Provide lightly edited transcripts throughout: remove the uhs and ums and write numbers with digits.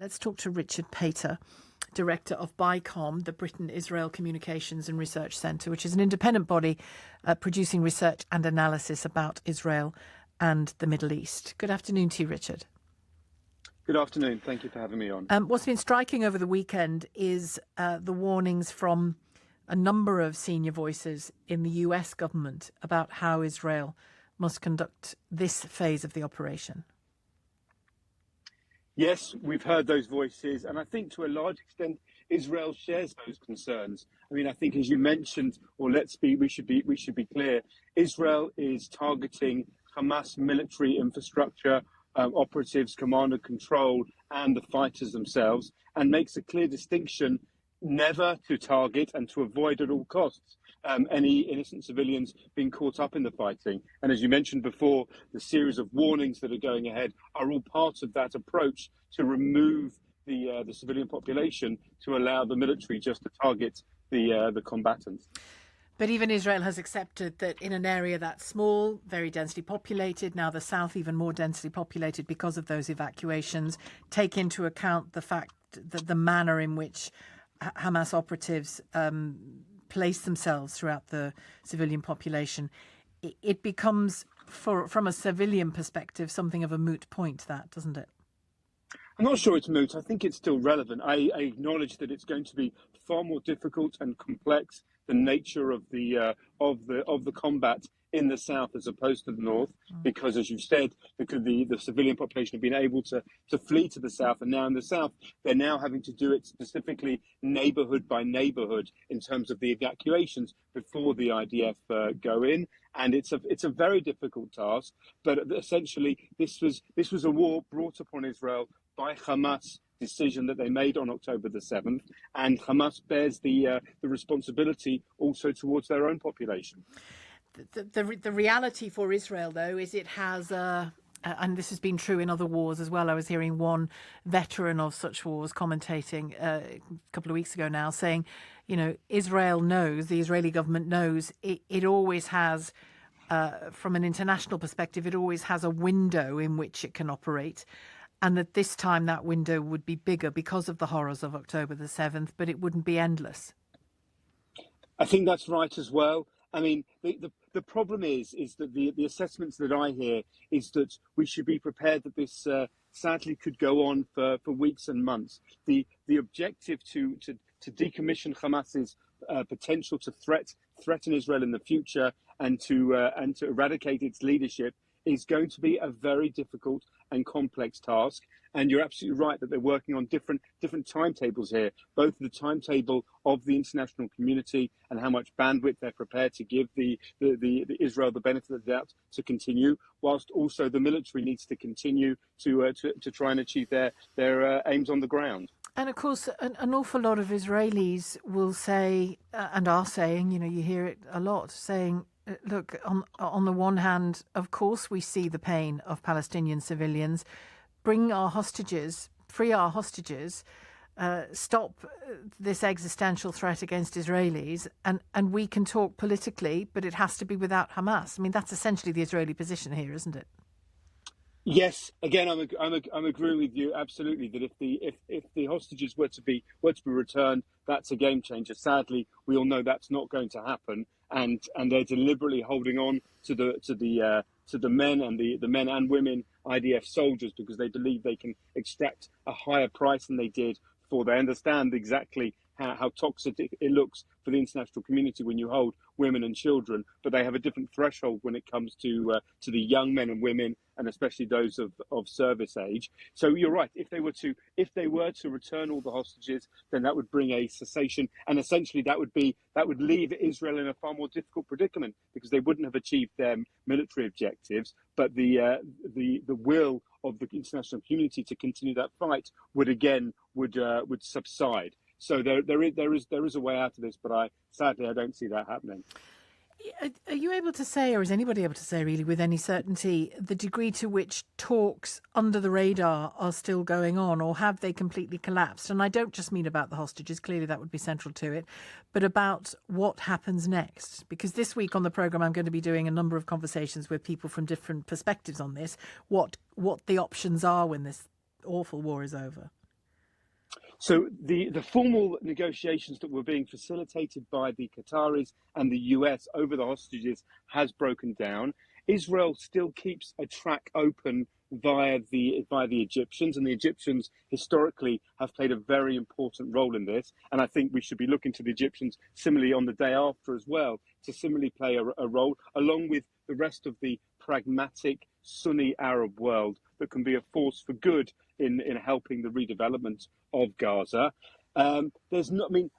Let's talk to Richard Pater, Director of BICOM, the Britain-Israel Communications and Research Centre, which is an independent body producing research and analysis about Israel and the Middle East. Good afternoon to you, Richard. Good afternoon. Thank you for having me on. What's been striking over the weekend is the warnings from a number of senior voices in the US government about how Israel must conduct this phase of the operation. Yes, we've heard those voices, and I think to a large extent Israel shares those concerns. I mean, I think, as you mentioned, or we should be clear, Israel is targeting Hamas military infrastructure, operatives, command and control, and the fighters themselves, and makes a clear distinction never to target and to avoid at all costs any innocent civilians being caught up in the fighting. And as you mentioned before, the series of warnings that are going ahead are all part of that approach to remove the civilian population to allow the military just to target the combatants. But even Israel has accepted that in an area that's small, very densely populated, now the south even more densely populated because of those evacuations, take into account the fact that the manner in which Hamas operatives place themselves throughout the civilian population, it becomes, from a civilian perspective, something of a moot point, that, doesn't it? I'm not sure it's moot. I think it's still relevant. I acknowledge that it's going to be far more difficult and complex, the nature of the combat in the south as opposed to the north, because, as you've said, the civilian population have been able to flee to the south, and now in the south they're now having to do it specifically neighbourhood by neighbourhood in terms of the evacuations before the IDF go in, and it's a very difficult task. But essentially, this was a war brought upon Israel by Hamas decision that they made on October the 7th, and Hamas bears the responsibility also towards their own population. The reality for Israel, though, is it has and this has been true in other wars as well. I was hearing one veteran of such wars commentating a couple of weeks ago now, saying, Israel knows, the Israeli government knows, it always has, from an international perspective, it always has a window in which it can operate. And that this time that window would be bigger because of the horrors of October the 7th, but it wouldn't be endless. I think that's right as well. I mean, the problem is that the assessments that I hear is that we should be prepared that this sadly could go on for weeks and months. The objective to decommission Hamas's potential to threaten Israel in the future and to eradicate its leadership is going to be a very difficult and complex task. And you're absolutely right that they're working on different timetables here, both the timetable of the international community and how much bandwidth they're prepared to give the Israel the benefit of the doubt to continue, whilst also the military needs to continue to try and achieve their aims on the ground. And of course, an awful lot of Israelis will say, and are saying, you hear it a lot, saying, look, on the one hand, of course, we see the pain of Palestinian civilians. Bring our hostages, free our hostages, stop this existential threat against Israelis, and we can talk politically, but it has to be without Hamas. I mean, that's essentially the Israeli position here, isn't it? Yes, again, I'm agreeing with you absolutely that if the hostages were to be returned, that's a game changer. Sadly, we all know that's not going to happen, and they're deliberately holding on to the men and the men and women IDF soldiers because they believe they can extract a higher price than they did before. They understand exactly how toxic it looks for the international community when you hold women and children, but they have a different threshold when it comes to the young men and women, and especially those of service age. So you're right. If they were to return all the hostages, then that would bring a cessation, and essentially that would leave Israel in a far more difficult predicament because they wouldn't have achieved their military objectives, but the will of the international community to continue that fight would subside. So there is a way out of this, but sadly I don't see that happening. Are you able to say, or is anybody able to say really with any certainty, the degree to which talks under the radar are still going on, or have they completely collapsed? And I don't just mean about the hostages, clearly that would be central to it, but about what happens next. Because this week on the programme I'm going to be doing a number of conversations with people from different perspectives on this, what the options are when this awful war is over. So the formal negotiations that were being facilitated by the Qataris and the US over the hostages has broken down. Israel still keeps a track open via the Egyptians, and the Egyptians historically have played a very important role in this. And I think we should be looking to the Egyptians similarly on the day after as well to similarly play a role, along with the rest of the pragmatic Sunni Arab world that can be a force for good in helping the redevelopment of Gaza. There's not, I mean,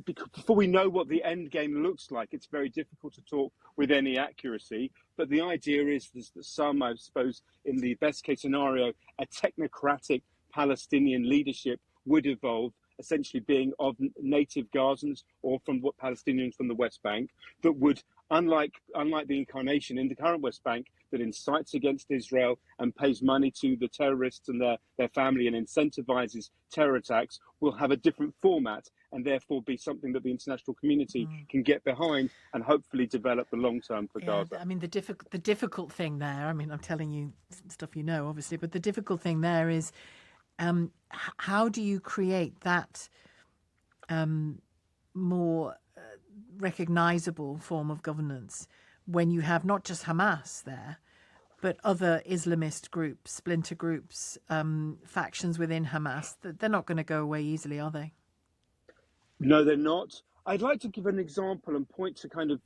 before we know what the end game looks like, it's very difficult to talk with any accuracy. But the idea is that some, I suppose, in the best case scenario, a technocratic Palestinian leadership would evolve, essentially being of native Gazans or from what Palestinians from the West Bank, that would, unlike the incarnation in the current West Bank, that incites against Israel and pays money to the terrorists and their family and incentivizes terror attacks, will have a different format and therefore be something that the international community can get behind and hopefully develop the long term for Gaza. I mean, the difficult thing there, I mean, I'm telling you stuff you know, obviously, but the difficult thing there is how do you create that more recognizable form of governance when you have not just Hamas there, but other Islamist groups, splinter groups, factions within Hamas? They're not going to go away easily, are they? No, they're not. I'd like to give an example and point to kind of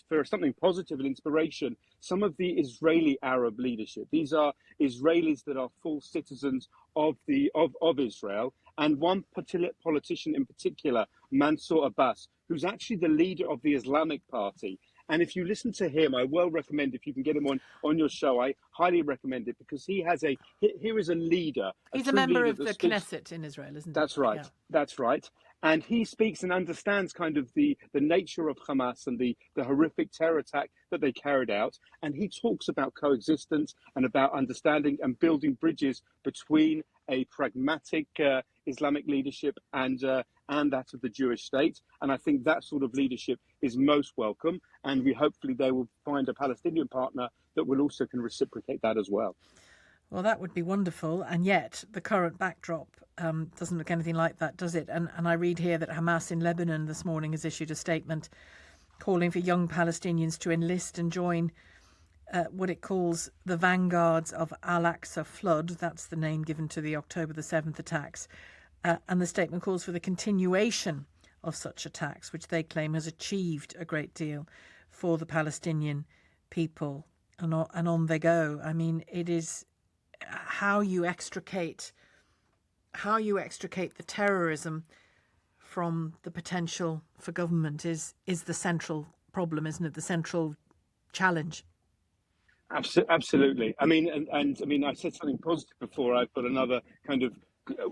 for something positive and inspiration, some of the Israeli Arab leadership. These are Israelis that are full citizens of Israel, and one politician in particular, Mansour Abbas, who's actually the leader of the Islamic Party. And if you listen to him, I well recommend, if you can get him on your show, I highly recommend it, because here is a leader. He's a member of the Knesset in Israel, isn't he? That's right. Yeah. That's right. And he speaks and understands kind of the nature of Hamas and the horrific terror attack that they carried out. And he talks about coexistence and about understanding and building bridges between a pragmatic Islamic leadership and that of the Jewish state. And I think that sort of leadership is most welcome. And hopefully they will find a Palestinian partner that will also can reciprocate that as well. Well, that would be wonderful. And yet the current backdrop doesn't look anything like that, does it? And I read here that Hamas in Lebanon this morning has issued a statement calling for young Palestinians to enlist and join what it calls the vanguards of Al-Aqsa Flood. That's the name given to the October the 7th attacks. And the statement calls for the continuation of such attacks, which they claim has achieved a great deal for the Palestinian people. And on they go. I mean, it is how you extricate the terrorism from the potential for government is the central problem, isn't it? The central challenge. Absolutely. I mean, and I mean, I said something positive before. I've got another kind of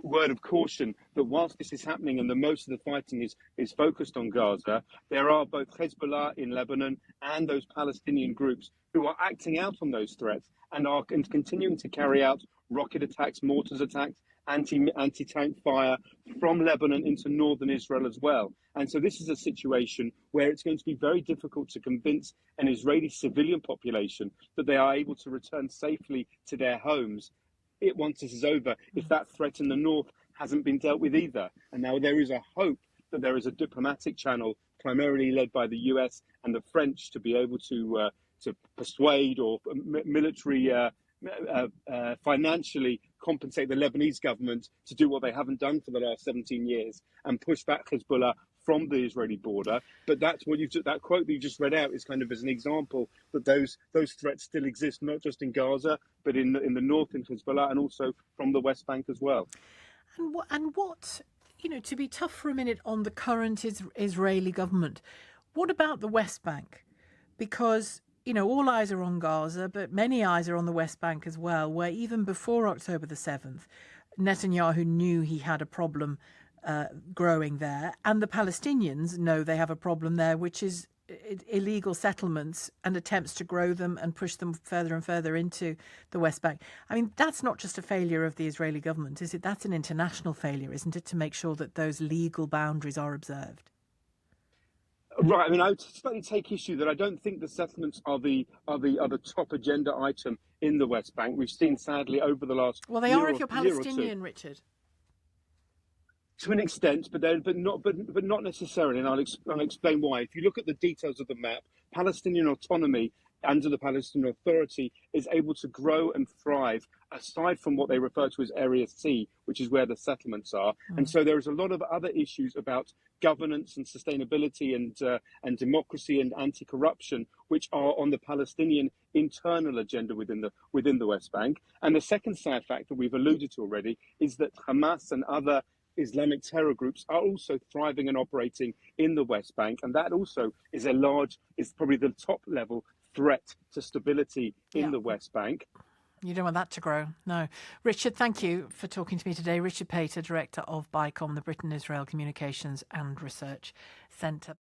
word of caution that whilst this is happening and the most of the fighting is focused on Gaza, there are both Hezbollah in Lebanon and those Palestinian groups who are acting out on those threats and are continuing to carry out rocket attacks, mortars attacks, anti-tank fire from Lebanon into northern Israel as well. And so this is a situation where it's going to be very difficult to convince an Israeli civilian population that they are able to return safely to their homes once this is over, if that threat in the north hasn't been dealt with either. And now there is a hope that there is a diplomatic channel, primarily led by the US and the French, to be able to persuade or military financially compensate the Lebanese government to do what they haven't done for the last 17 years and push back Hezbollah from the Israeli border. But that's what that quote that you just read out is kind of as an example that those threats still exist, not just in Gaza, but in the north in Hezbollah and also from the West Bank as well. And what to be tough for a minute on the current Israeli government, what about the West Bank? Because all eyes are on Gaza, but many eyes are on the West Bank as well, where even before October the 7th, Netanyahu knew he had a problem growing there. And the Palestinians know they have a problem there, which is illegal settlements and attempts to grow them and push them further and further into the West Bank. I mean, that's not just a failure of the Israeli government, is it? That's an international failure, isn't it, to make sure that those legal boundaries are observed? Right. I mean, I would slightly take issue that I don't think the settlements are the top agenda item in the West Bank. We've seen, sadly, over the last they are if you're Palestinian, Richard. To an extent, but not necessarily, and I'll explain why. If you look at the details of the map, Palestinian autonomy under the Palestinian Authority is able to grow and thrive aside from what they refer to as Area C, which is where the settlements are. And so there is a lot of other issues about governance and sustainability and democracy and anti-corruption, which are on the Palestinian internal agenda within the West Bank. And the second side factor we've alluded to already is that Hamas and other Islamic terror groups are also thriving and operating in the West Bank, and that also is probably the top level threat to stability in the West Bank. You don't want that to grow, no. Richard, thank you for talking to me today. Richard Pater, Director of BICOM, the Britain-Israel Communications and Research Centre.